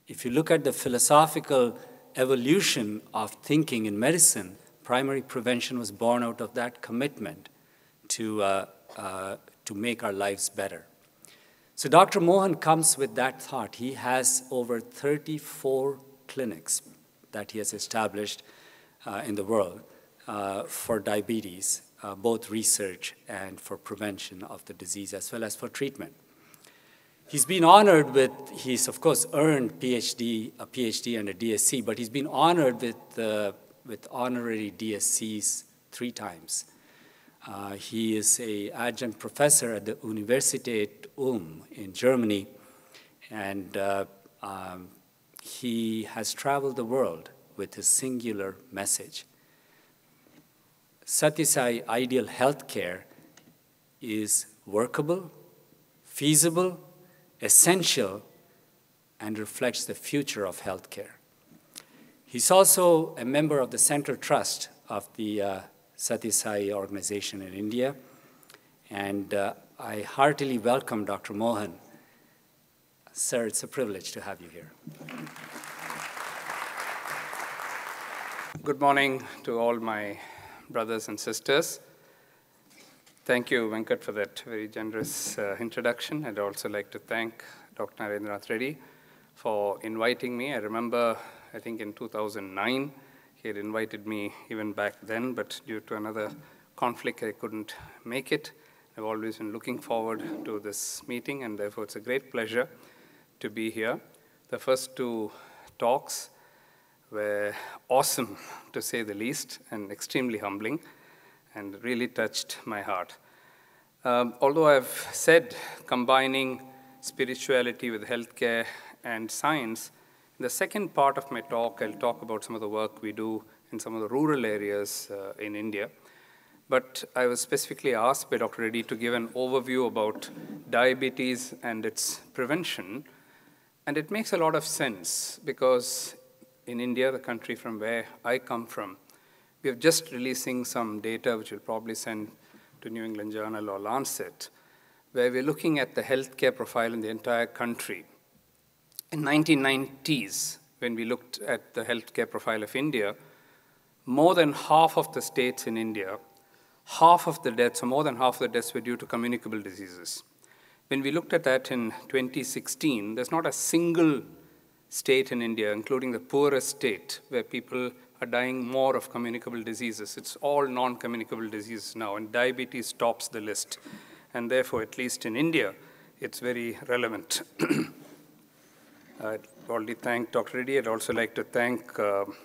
If you look at the philosophical evolution of thinking in medicine, primary prevention was born out of that commitment to make our lives better. So Dr. Mohan comes with that thought. He has over 34 clinics that he has established in the world for diabetes, both research and for prevention of the disease as well as for treatment. He's been honored with, he's of course earned a PhD and a DSc, but he's been honored with honorary DSCs 3 times. He is an adjunct professor at the Universität in Germany, and he has traveled the world with his singular message. Sathya ideal healthcare is workable, feasible, essential, and reflects the future of healthcare. He's also a member of the Central Trust of the Sathya organization in India, and I heartily welcome Dr. Mohan. Sir, it's a privilege to have you here. Good morning to all my brothers and sisters. Thank you, Venkat, for that very generous introduction. I'd also like to thank Dr. Narendranath Reddy for inviting me. I remember, I think in 2009, he had invited me even back then, but due to another conflict, I couldn't make it. I've always been looking forward to this meeting, and therefore it's a great pleasure to be here. The first 2 talks were awesome, to say the least, and extremely humbling, and really touched my heart. Although I've said combining spirituality with healthcare and science, in the second part of my talk, I'll talk about some of the work we do in some of the rural areas in India. But I was specifically asked by Dr. Reddy to give an overview about diabetes and its prevention. And it makes a lot of sense because in India, the country from where I come from, we are just releasing some data which we'll probably send to New England Journal or Lancet, where we're looking at the healthcare profile in the entire country. In 1990s, when we looked at the healthcare profile of India, more than half of the states in India, half of the deaths, or more than half of the deaths, were due to communicable diseases. When we looked at that in 2016, there's not a single state in India, including the poorest state, where people are dying more of communicable diseases. It's all non-communicable diseases now, and diabetes tops the list. And therefore, at least in India, it's very relevant. I'd already thanked Dr. Reddy. I'd also like to thank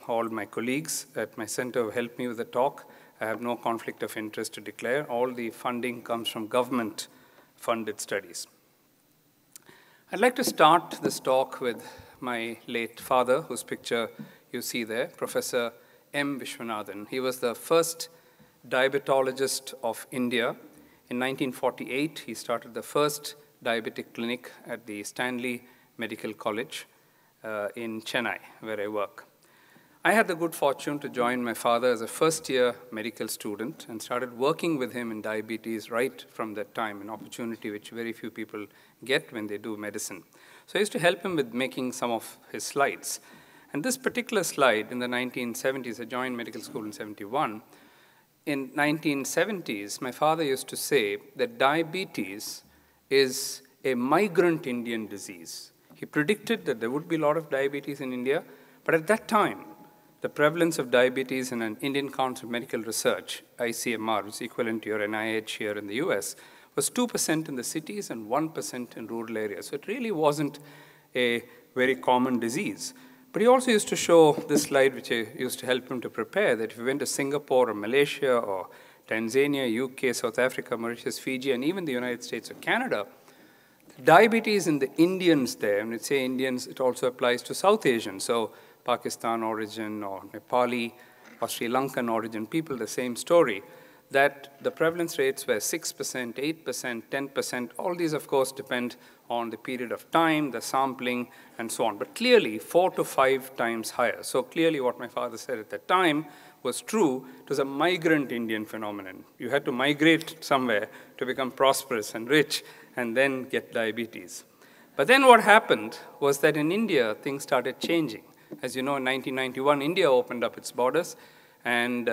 all my colleagues at my center who helped me with the talk. I have no conflict of interest to declare. All the funding comes from government-funded studies. I'd like to start this talk with my late father, whose picture you see there, Professor M. Vishwanathan. He was the first diabetologist of India. In 1948, he started the first diabetic clinic at the Stanley Medical College in Chennai, where I work. I had the good fortune to join my father as a first-year medical student and started working with him in diabetes right from that time, an opportunity which very few people get when they do medicine. So I used to help him with making some of his slides. And this particular slide in the 1970s, I joined medical school in 71. In 1970s, my father used to say that diabetes is a migrant Indian disease. He predicted that there would be a lot of diabetes in India, but at that time, the prevalence of diabetes in an Indian Council of Medical Research, ICMR, which is equivalent to your NIH here in the US, was 2% in the cities and 1% in rural areas. So it really wasn't a very common disease. But he also used to show this slide, which I used to help him to prepare, that if you went to Singapore or Malaysia or Tanzania, UK, South Africa, Mauritius, Fiji, and even the United States or Canada, diabetes in the Indians there, and when we say Indians, it also applies to South Asians, so Pakistan origin or Nepali or Sri Lankan origin people, the same story, that the prevalence rates were 6%, 8%, 10%. All these, of course, depend on the period of time, the sampling, and so on. But clearly, 4 to 5 times higher. So clearly what my father said at that time was true. It was a migrant Indian phenomenon. You had to migrate somewhere to become prosperous and rich and then get diabetes. But then what happened was that in India, things started changing. As you know, in 1991, India opened up its borders, and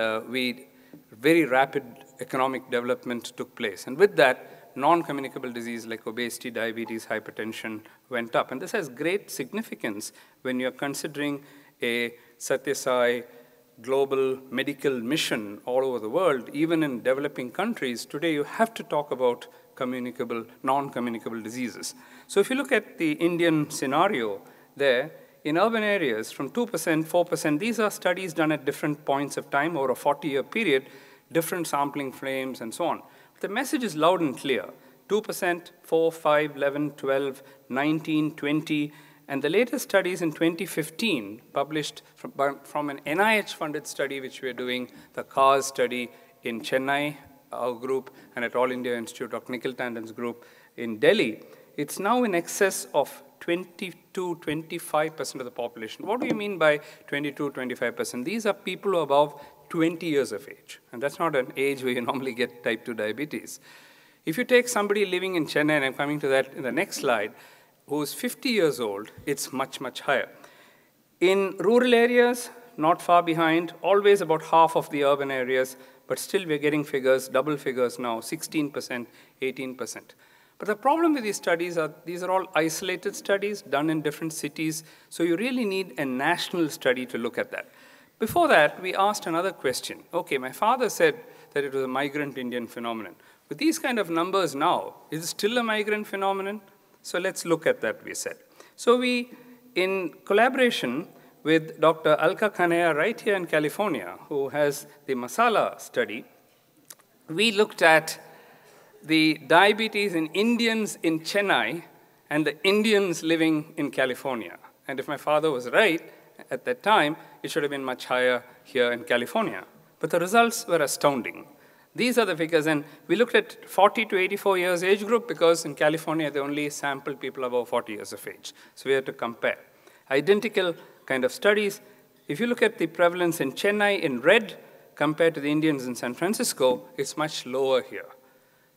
very rapid economic development took place. And with that, non-communicable disease like obesity, diabetes, hypertension went up. And this has great significance when you're considering a Sathya global medical mission all over the world. Even in developing countries, today you have to talk about communicable, non-communicable diseases. So if you look at the Indian scenario there, in urban areas, from 2%, 4%, these are studies done at different points of time over a 40-year period, different sampling frames and so on. But the message is loud and clear. 2%, 4, 5, 11, 12, 19, 20, and the latest studies in 2015, published from an NIH-funded study which we are doing, the CARS study in Chennai, our group, and at All India Institute, Dr. Nikhil Tandon's group in Delhi, it's now in excess of 22-25% of the population. What do you mean by 22-25%? These are people who are above 20 years of age, and that's not an age where you normally get type 2 diabetes. If you take somebody living in Chennai, and I'm coming to that in the next slide, who's 50 years old, it's much, much higher. In rural areas, not far behind, always about half of the urban areas, but still we're getting figures, double figures now, 16%, 18%. But the problem with these studies are, these are all isolated studies done in different cities, so you really need a national study to look at that. Before that, we asked another question. Okay, my father said that it was a migrant Indian phenomenon. With these kind of numbers now, is it still a migrant phenomenon? So let's look at that, we said. So we, in collaboration with Dr. Alka Kanaya right here in California, who has the Masala study, we looked at the diabetes in Indians in Chennai and the Indians living in California. And if my father was right at that time, it should have been much higher here in California. But the results were astounding. These are the figures, and we looked at 40 to 84 years age group because in California, they only sample people above 40 years of age. So we had to compare. Identical kind of studies. If you look at the prevalence in Chennai in red compared to the Indians in San Francisco, it's much lower here.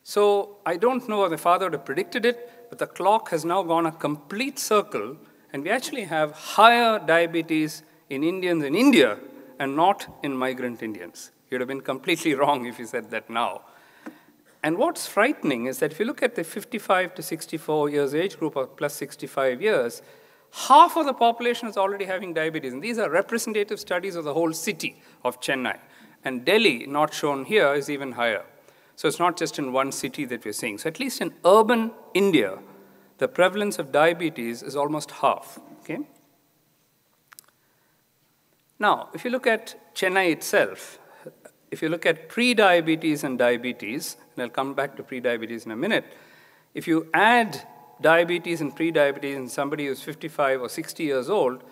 So I don't know if the father would have predicted it, but the clock has now gone a complete circle, and we actually have higher diabetes in Indians in India and not in migrant Indians. You'd have been completely wrong if you said that now. And what's frightening is that if you look at the 55 to 64 years age group or plus 65 years, half of the population is already having diabetes. And these are representative studies of the whole city of Chennai. And Delhi, not shown here, is even higher. So it's not just in one city that we're seeing. So at least in urban India, the prevalence of diabetes is almost half. Okay? Now, if you look at Chennai itself, if you look at pre-diabetes and diabetes, and I'll come back to pre-diabetes in a minute, if you add diabetes and pre-diabetes in somebody who's 55 or 60 years old,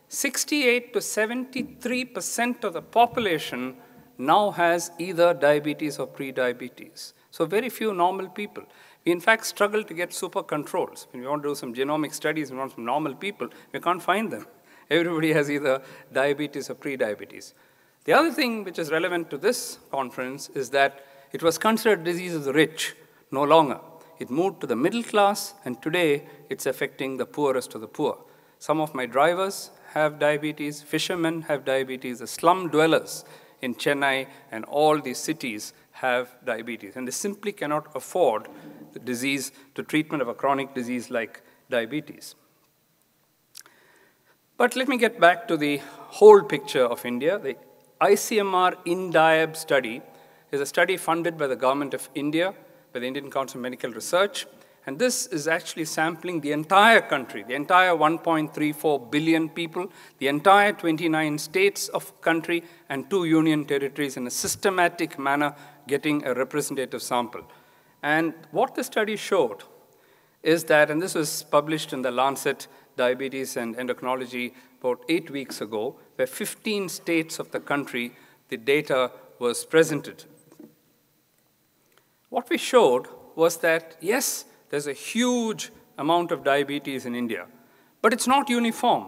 68 to 73% of the population now has either diabetes or pre-diabetes. So very few normal people. We, in fact, struggle to get super controls. When we want to do some genomic studies, we want some normal people, we can't find them. Everybody has either diabetes or pre-diabetes. The other thing which is relevant to this conference is that it was considered disease of the rich, no longer. It moved to the middle class, and today it's affecting the poorest of the poor. Some of my drivers have diabetes, fishermen have diabetes, the slum dwellers in Chennai and all these cities have diabetes, and they simply cannot afford the disease to treatment of a chronic disease like diabetes. But let me get back to the whole picture of India. The ICMR INDIAB study is a study funded by the government of India, by the Indian Council of Medical Research, and this is actually sampling the entire country, the entire 1.34 billion people, the entire 29 states of country, and 2 union territories in a systematic manner, getting a representative sample. And what the study showed is that, and this was published in the Lancet Diabetes and Endocrinology about 8 weeks ago, where 15 states of the country, the data was presented. What we showed was that, yes, there's a huge amount of diabetes in India, but it's not uniform.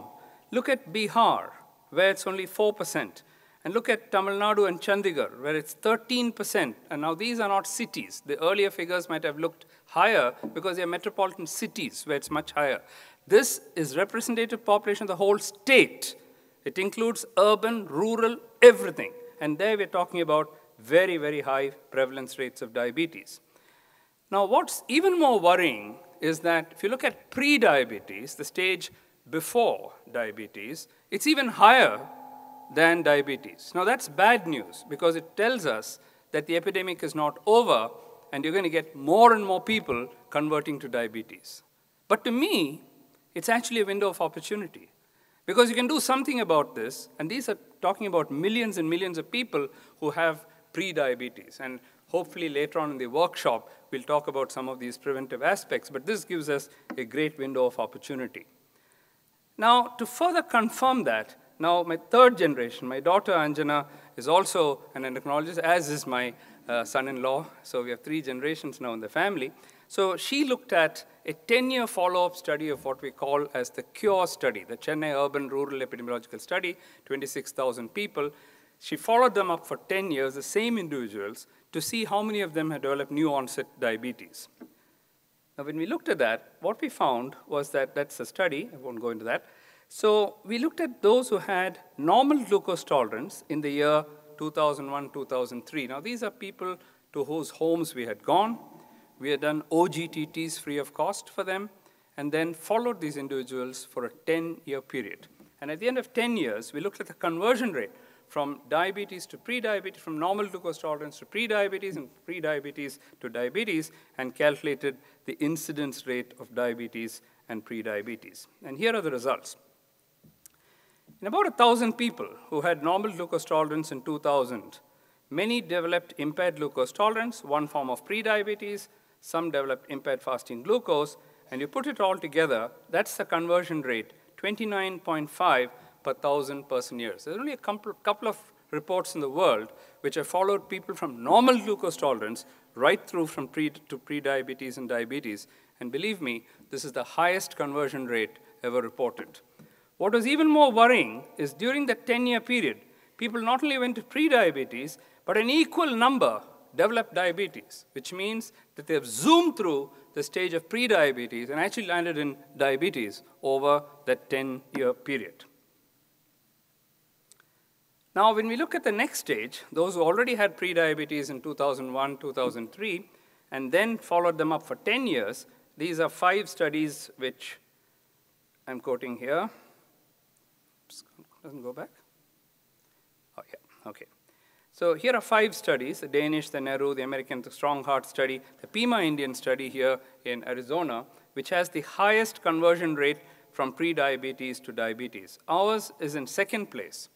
Look at Bihar, where it's only 4%. And look at Tamil Nadu and Chandigarh, where it's 13%. And now these are not cities. The earlier figures might have looked higher because they're metropolitan cities where it's much higher. This is representative population of the whole state. It includes urban, rural, everything. And there we're talking about very, very high prevalence rates of diabetes. Now, what's even more worrying is that if you look at pre-diabetes, the stage before diabetes, it's even higher than diabetes. Now, that's bad news because it tells us that the epidemic is not over and you're going to get more and more people converting to diabetes. But to me, it's actually a window of opportunity because you can do something about this, and these are talking about millions and millions of people who have pre-diabetes. And hopefully later on in the workshop, we'll talk about some of these preventive aspects, but this gives us a great window of opportunity. Now, to further confirm that, now my third generation, my daughter Anjana is also an endocrinologist, as is my son-in-law. So we have 3 generations now in the family. So she looked at a 10-year follow-up study of what we call as the CURE study, the Chennai Urban Rural Epidemiological Study, 26,000 people. She followed them up for 10 years, the same individuals, to see how many of them had developed new onset diabetes. Now, when we looked at that, what we found was that that's a study. I won't go into that. So we looked at those who had normal glucose tolerance in the year 2001, 2003. Now, these are people to whose homes we had gone. We had done OGTTs free of cost for them, and then followed these individuals for a 10-year period. And at the end of 10 years, we looked at the conversion rate from diabetes to pre-diabetes, from normal glucose tolerance to pre-diabetes, and pre-diabetes to diabetes, and calculated the incidence rate of diabetes and pre-diabetes. And here are the results. In about 1,000 people who had normal glucose tolerance in 2000, many developed impaired glucose tolerance, one form of pre-diabetes, some developed impaired fasting glucose, and you put it all together, that's the conversion rate, 29.5 per 1,000 person years. There's only a couple of reports in the world which have followed people from normal glucose tolerance right through from pre-diabetes and diabetes. And believe me, this is the highest conversion rate ever reported. What was even more worrying is during the 10-year period, people not only went to pre-diabetes, but an equal number developed diabetes, which means that they have zoomed through the stage of pre-diabetes and actually landed in diabetes over that 10-year period. Now, when we look at the next stage, those who already had pre-diabetes in 2001, 2003, and then followed them up for 10 years, these are 5 studies which I'm quoting here. Oops, doesn't go back? Oh, yeah, okay. So here are 5 studies, the Danish, the Nehru, the American, the Strong Heart study, the Pima Indian study here in Arizona, which has the highest conversion rate from pre-diabetes to diabetes. Ours is in 2nd place.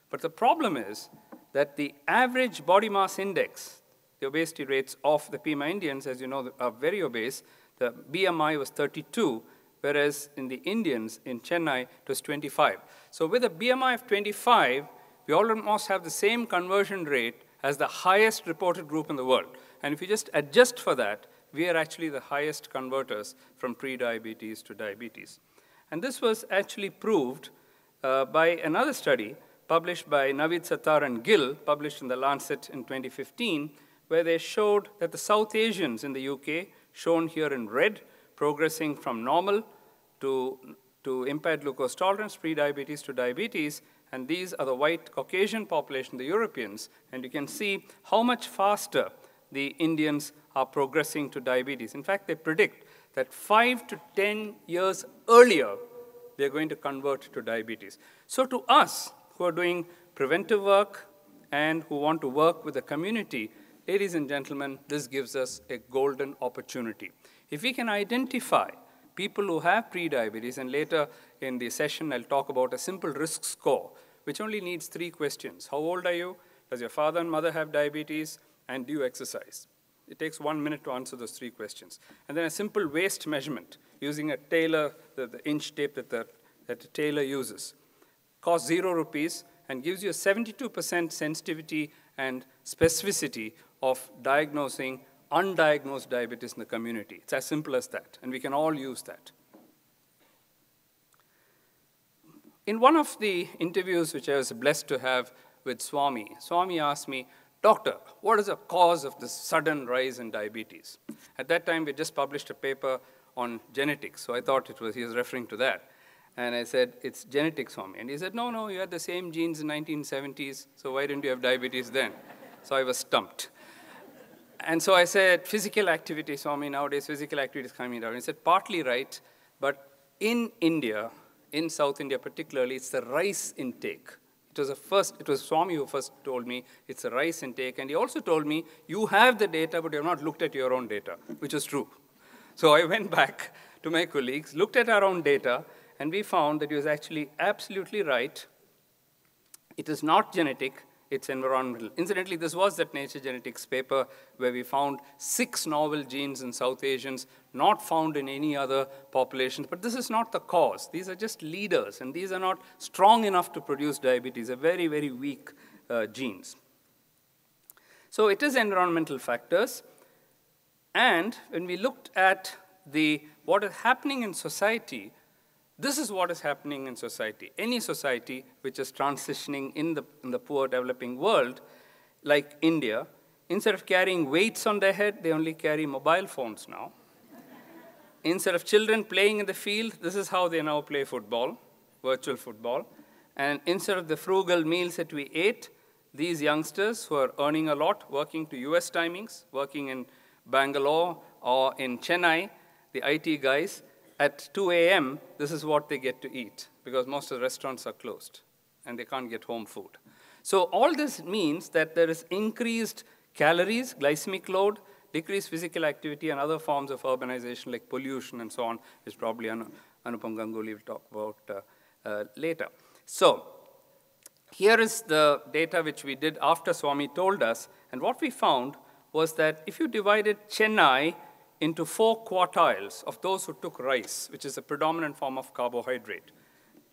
But the problem is that the average body mass index, the obesity rates of the Pima Indians, as you know, are very obese. The BMI was 32, whereas in the Indians in Chennai, it was 25. So with a BMI of 25, we almost have the same conversion rate as the highest reported group in the world. And if you just adjust for that, we are actually the highest converters from pre-diabetes to diabetes. And this was actually proved by another study published by Navid Sattar and Gill, published in the Lancet in 2015, where they showed that the South Asians in the UK, shown here in red, progressing from normal to impaired glucose tolerance, pre-diabetes to diabetes, and these are the white Caucasian population, the Europeans, and you can see how much faster the Indians are progressing to diabetes. In fact, they predict that 5 to 10 years earlier, they're going to convert to diabetes. So to us, who are doing preventive work and who want to work with the community, ladies and gentlemen, this gives us a golden opportunity. If we can identify people who have pre-diabetes, and later in the session I'll talk about a simple risk score, which only needs 3 questions. How old are you? Does your father and mother have diabetes? And do you exercise? It takes 1 minute to answer those 3 questions. And then a simple waist measurement using a tailor, the inch tape that the tailor uses. Costs 0 rupees and gives you a 72% sensitivity and specificity of diagnosing undiagnosed diabetes in the community. It's as simple as that, and we can all use that. In one of the interviews which I was blessed to have with Swami. Swami asked me, "Doctor, what is the cause of this sudden rise in diabetes?" At that time, we just published a paper on genetics, so I thought he was referring to that. And I said, "It's genetics, Swami." And he said, "No, you had the same genes in 1970s, so why didn't you have diabetes then?" So I was stumped. And so I said, "Physical activity, Swami, nowadays physical activity is coming down." He said, "Partly right, but in India, in South India particularly, it's the rice intake." It was Swami who first told me it's a rice intake, and he also told me, "You have the data, but you have not looked at your own data," which is true. So I went back to my colleagues, looked at our own data, and we found that he was actually absolutely right. It is not genetic, it's environmental. Incidentally, this was that Nature Genetics paper where we found 6 novel genes in South Asians, not found in any other populations. But this is not the cause. These are just leaders, and these are not strong enough to produce diabetes. They're very, very weak genes. So it is environmental factors. And when we looked at what is happening in society, this is what is happening in society. Any society which is transitioning in the poor developing world, like India, instead of carrying weights on their head, they only carry mobile phones now. Instead of children playing in the field, this is how they now play football, virtual football. And instead of the frugal meals that we ate, these youngsters who are earning a lot, working to US timings, working in Bangalore or in Chennai, the IT guys, at 2 a.m., this is what they get to eat, because most of the restaurants are closed, and they can't get home food. So all this means that there is increased calories, glycemic load, decreased physical activity, and other forms of urbanization like pollution and so on, which probably Anupam Ganguly will talk about later. So here is the data which we did after Swami told us, and what we found was that if you divided Chennai into 4 quartiles of those who took rice, which is a predominant form of carbohydrate,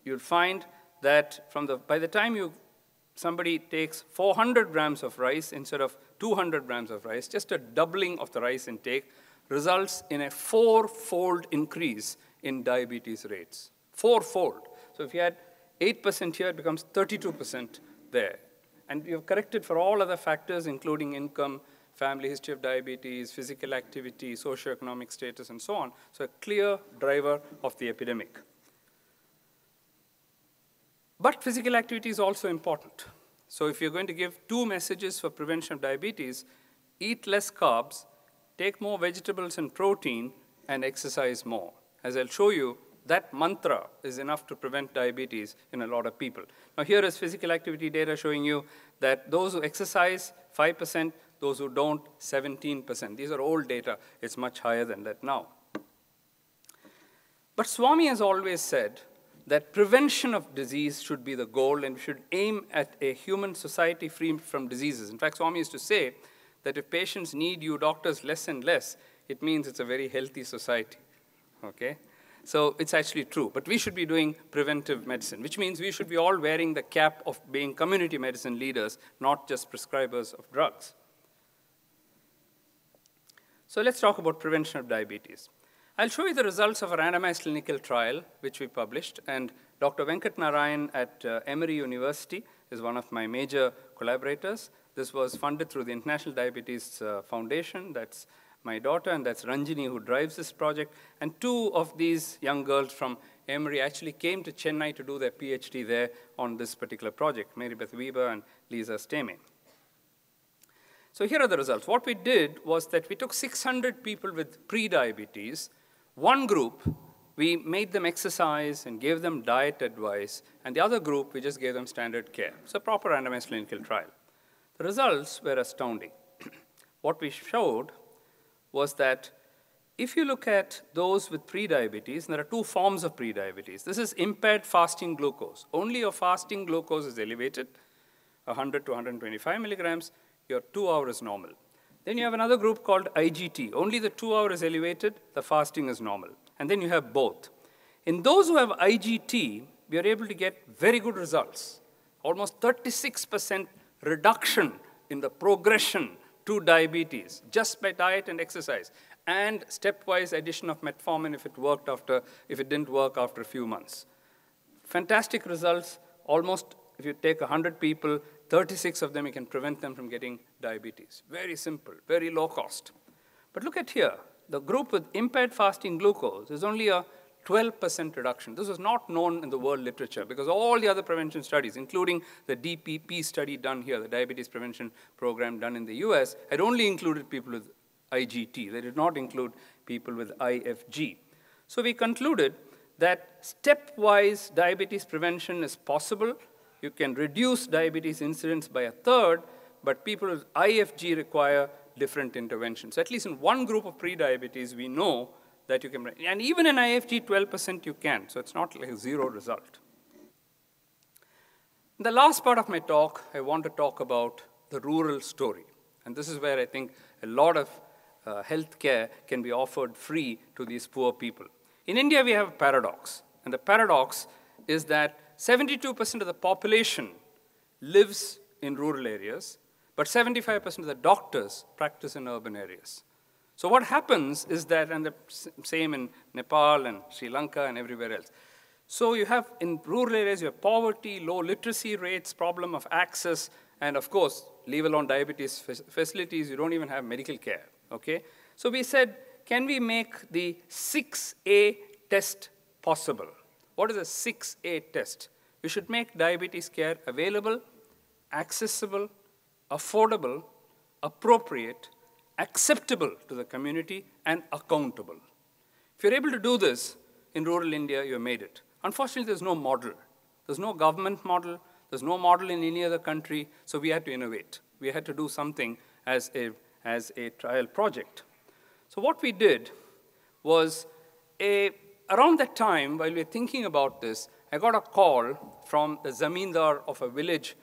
you'll find that by the time somebody takes 400 grams of rice instead of 200 grams of rice, just a doubling of the rice intake results in a 4-fold increase in diabetes rates. 4-fold. So if you had 8% here, it becomes 32% there. And you've corrected for all other factors, including income, family history of diabetes, physical activity, socioeconomic status, and so on. So a clear driver of the epidemic. But physical activity is also important. So if you're going to give 2 messages for prevention of diabetes, eat less carbs, take more vegetables and protein, and exercise more. As I'll show you, that mantra is enough to prevent diabetes in a lot of people. Now here is physical activity data showing you that those who exercise, 5%, those who don't, 17%. These are old data. It's much higher than that now. But Swami has always said that prevention of disease should be the goal, and we should aim at a human society free from diseases. In fact, Swami used to say that if patients need you doctors less and less, it means it's a very healthy society. Okay? So it's actually true. But we should be doing preventive medicine, which means we should be all wearing the cap of being community medicine leaders, not just prescribers of drugs. So let's talk about prevention of diabetes. I'll show you the results of a randomized clinical trial, which we published. And Dr. Venkat Narayan at Emory University is one of my major collaborators. This was funded through the International Diabetes Foundation. That's my daughter, and that's Ranjini, who drives this project. And 2 of these young girls from Emory actually came to Chennai to do their PhD there on this particular project, Mary Beth Weber and Lisa Stame. So here are the results. What we did was that we took 600 people with pre-diabetes. One group, we made them exercise and gave them diet advice, and the other group, we just gave them standard care. It's a proper randomized clinical trial. The results were astounding. What we showed was that if you look at those with pre-diabetes, and there are 2 forms of pre-diabetes. This is impaired fasting glucose. Only your fasting glucose is elevated, 100 to 125 milligrams. Your 2-hour is normal. Then you have another group called IGT. Only the 2-hour is elevated, the fasting is normal. And then you have both. In those who have IGT, we are able to get very good results. Almost 36% reduction in the progression to diabetes, just by diet and exercise, and stepwise addition of metformin if it didn't work after a few months. Fantastic results. Almost, if you take 100 people, 36 of them, you can prevent them from getting diabetes. Very simple, very low cost. But look at here. The group with impaired fasting glucose is only a 12% reduction. This was not known in the world literature because all the other prevention studies, including the DPP study done here, the Diabetes Prevention Program done in the US, had only included people with IGT. They did not include people with IFG. So we concluded that stepwise diabetes prevention is possible. You can reduce diabetes incidence by a third, but people with IFG require different interventions. So at least in one group of pre-diabetes, we know that you can, and even in IFG, 12% you can, so it's not like a zero result. In the last part of my talk, I want to talk about the rural story. And this is where I think a lot of health care can be offered free to these poor people. In India, we have a paradox. And the paradox is that 72% of the population lives in rural areas, but 75% of the doctors practice in urban areas. So what happens is that, and the same in Nepal and Sri Lanka and everywhere else. So you have, in rural areas, you have poverty, low literacy rates, problem of access, and of course, leave alone diabetes facilities, you don't even have medical care, okay? So we said, can we make the 6A test possible? What is a 6A test? We should make diabetes care available, accessible, affordable, appropriate, acceptable to the community, and accountable. If you're able to do this in rural India, you have made it. Unfortunately, there's no model. There's no government model. There's no model in any other country, so we had to innovate. We had to do something as a trial project. So what we did was, around that time, while we were thinking about this, I got a call from the zamindar of a village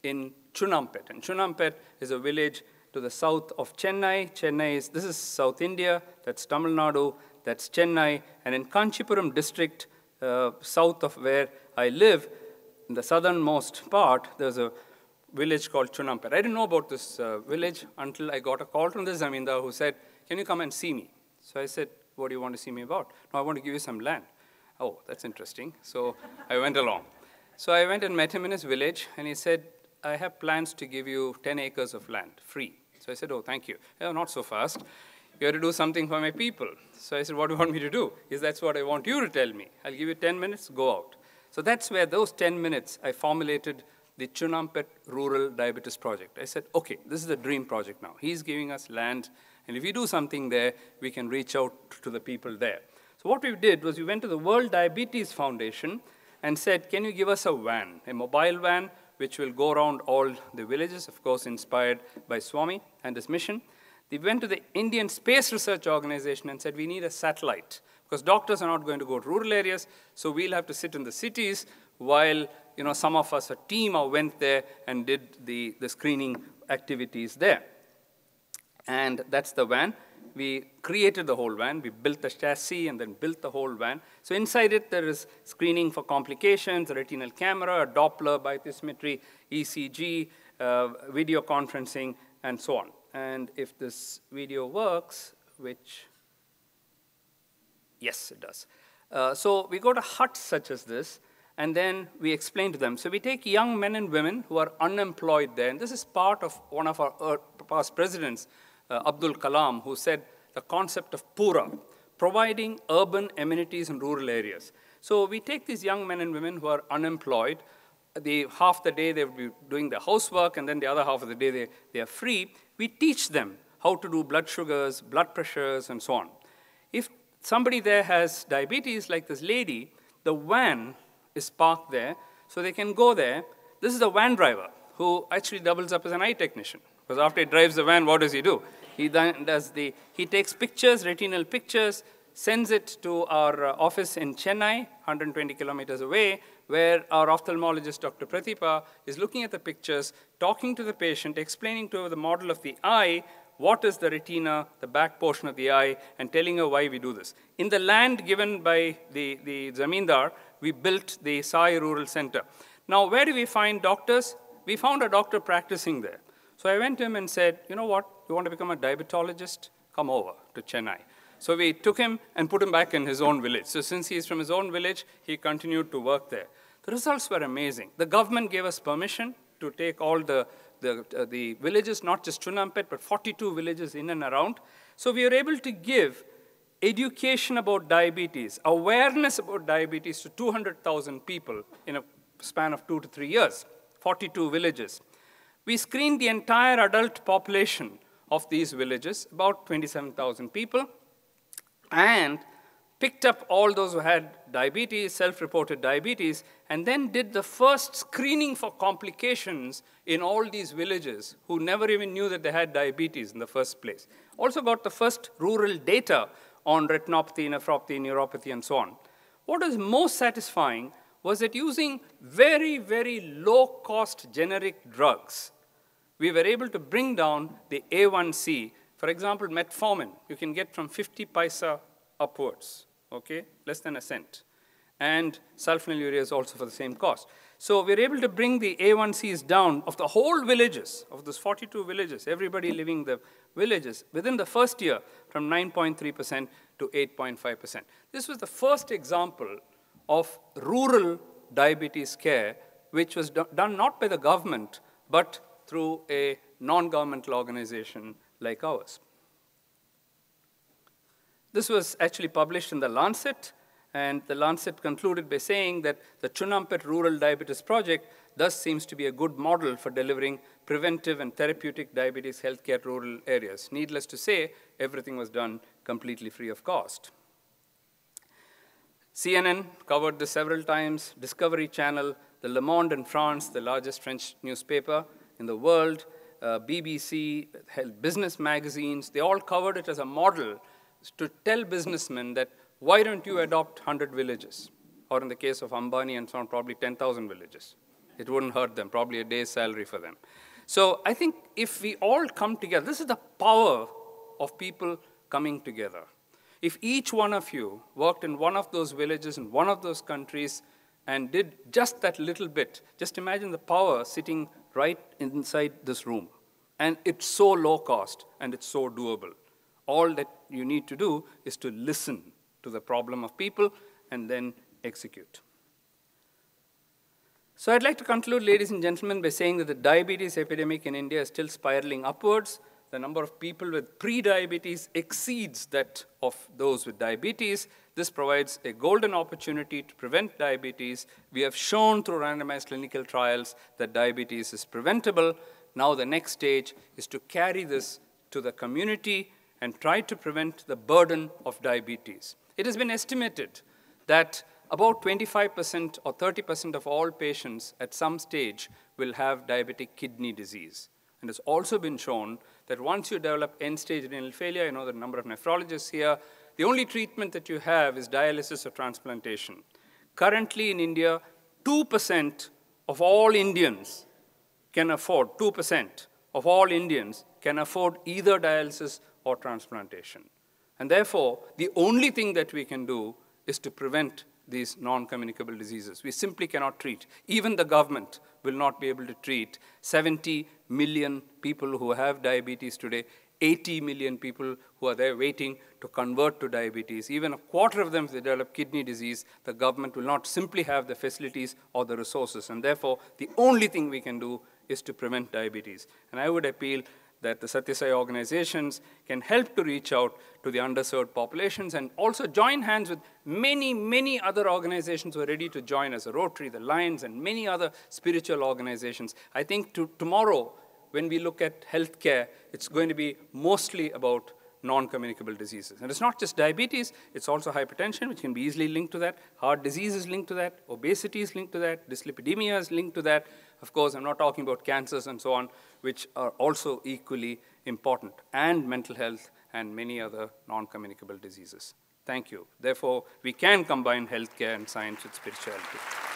in Chinampas. And Chinampas is a village to the south of Chennai. This is South India, that's Tamil Nadu, that's Chennai. And in Kanchipuram district, south of where I live, in the southernmost part, there's a village called Chinampas. I didn't know about this village until I got a call from the zamindar who said, can you come and see me? So I said, what do you want to see me about? No, I want to give you some land. Oh, that's interesting. So I went along. So I went and met him in his village, and he said, I have plans to give you 10 acres of land, free. So I said, oh, thank you. Oh, not so fast. You have to do something for my people. So I said, what do you want me to do? He said, that's what I want you to tell me. I'll give you 10 minutes, go out. So that's where those 10 minutes, I formulated the Chinampas Rural Diabetes Project. I said, okay, this is a dream project now. He's giving us land, and if we do something there, we can reach out to the people there. So what we did was we went to the World Diabetes Foundation and said, can you give us a van, a mobile van, which will go around all the villages, of course, inspired by Swami and his mission. They went to the Indian Space Research Organization and said, we need a satellite, because doctors are not going to go to rural areas, so we'll have to sit in the cities while some of us, a team, went there and did the screening activities there. And that's the van. We created the whole van. We built the chassis and then built the whole van. So inside it, there is screening for complications, a retinal camera, a Doppler, biotismetry, ECG, video conferencing, and so on. And if this video works, which, yes, it does. So we go to huts such as this, and then we explain to them. So we take young men and women who are unemployed there. And this is part of one of our past presidents, Abdul Kalam, who said the concept of Pura, providing urban amenities in rural areas. So we take these young men and women who are unemployed. Half the day they will be doing the housework, and then the other half of the day they are free. We teach them how to do blood sugars, blood pressures, and so on. If somebody there has diabetes, like this lady, the van is parked there, so they can go there. This is the van driver who actually doubles up as an eye technician. Because after he drives the van, what does he do? He then he takes pictures, retinal pictures, sends it to our office in Chennai, 120 kilometers away, where our ophthalmologist, Dr. Prathipa, is looking at the pictures, talking to the patient, explaining to her the model of the eye, what is the retina, the back portion of the eye, and telling her why we do this. In the land given by the zamindar, we built the Sai Rural Center. Now, where do we find doctors? We found a doctor practicing there. So I went to him and said, you know what, you want to become a diabetologist? Come over to Chennai. So we took him and put him back in his own village. So since he's from his own village, he continued to work there. The results were amazing. The government gave us permission to take all the villages, not just Chinampas, but 42 villages in and around. So we were able to give education about diabetes, awareness about diabetes to 200,000 people in a span of 2 to 3 years, 42 villages. We screened the entire adult population of these villages, about 27,000 people, and picked up all those who had diabetes, self-reported diabetes, and then did the first screening for complications in all these villages who never even knew that they had diabetes in the first place. Also got the first rural data on retinopathy, nephropathy, neuropathy, and so on. What was most satisfying was that using very, very low-cost generic drugs, we were able to bring down the A1C. For example, metformin, you can get from 50 paisa upwards, okay, less than a cent. And sulfonylurea is also for the same cost. So we're able to bring the A1Cs down of the whole villages, of those 42 villages, everybody living in the villages, within the first year from 9.3% to 8.5%. This was the first example of rural diabetes care, which was done not by the government, but through a non-governmental organization like ours. This was actually published in The Lancet, and The Lancet concluded by saying that the Chinampas Rural Diabetes Project thus seems to be a good model for delivering preventive and therapeutic diabetes healthcare rural areas. Needless to say, everything was done completely free of cost. CNN covered this several times, Discovery Channel, the Le Monde in France, the largest French newspaper in the world, BBC, business magazines, they all covered it as a model to tell businessmen that why don't you adopt 100 villages? Or in the case of Ambani and so on, probably 10,000 villages. It wouldn't hurt them, probably a day's salary for them. So I think if we all come together, this is the power of people coming together. If each one of you worked in one of those villages in one of those countries and did just that little bit, just imagine the power sitting right inside this room. And it's so low cost and it's so doable. All that you need to do is to listen to the problem of people and then execute. So I'd like to conclude, ladies and gentlemen, by saying that the diabetes epidemic in India is still spiraling upwards. The number of people with pre-diabetes exceeds that of those with diabetes. This provides a golden opportunity to prevent diabetes. We have shown through randomized clinical trials that diabetes is preventable. Now the next stage is to carry this to the community and try to prevent the burden of diabetes. It has been estimated that about 25% or 30% of all patients at some stage will have diabetic kidney disease. And it's also been shown that once you develop end-stage renal failure, you know the number of nephrologists here, the only treatment that you have is dialysis or transplantation. Currently in India, 2% of all Indians can afford, 2% of all Indians can afford either dialysis or transplantation. And therefore, the only thing that we can do is to prevent these non-communicable diseases. We simply cannot treat. Even the government will not be able to treat 70 million people who have diabetes today, 80 million people who are there waiting to convert to diabetes. Even a quarter of them, if they develop kidney disease, the government will not simply have the facilities or the resources. And therefore, the only thing we can do is to prevent diabetes. And I would appeal that the Sathya organizations can help to reach out to the underserved populations and also join hands with many, many other organizations who are ready to join us, the Rotary, the Lions, and many other spiritual organizations. I think tomorrow, when we look at healthcare, it's going to be mostly about non-communicable diseases. And it's not just diabetes, it's also hypertension, which can be easily linked to that. Heart disease is linked to that. Obesity is linked to that. Dyslipidemia is linked to that. Of course, I'm not talking about cancers and so on, which are also equally important, and mental health and many other non-communicable diseases. Thank you. Therefore, we can combine healthcare and science with spirituality.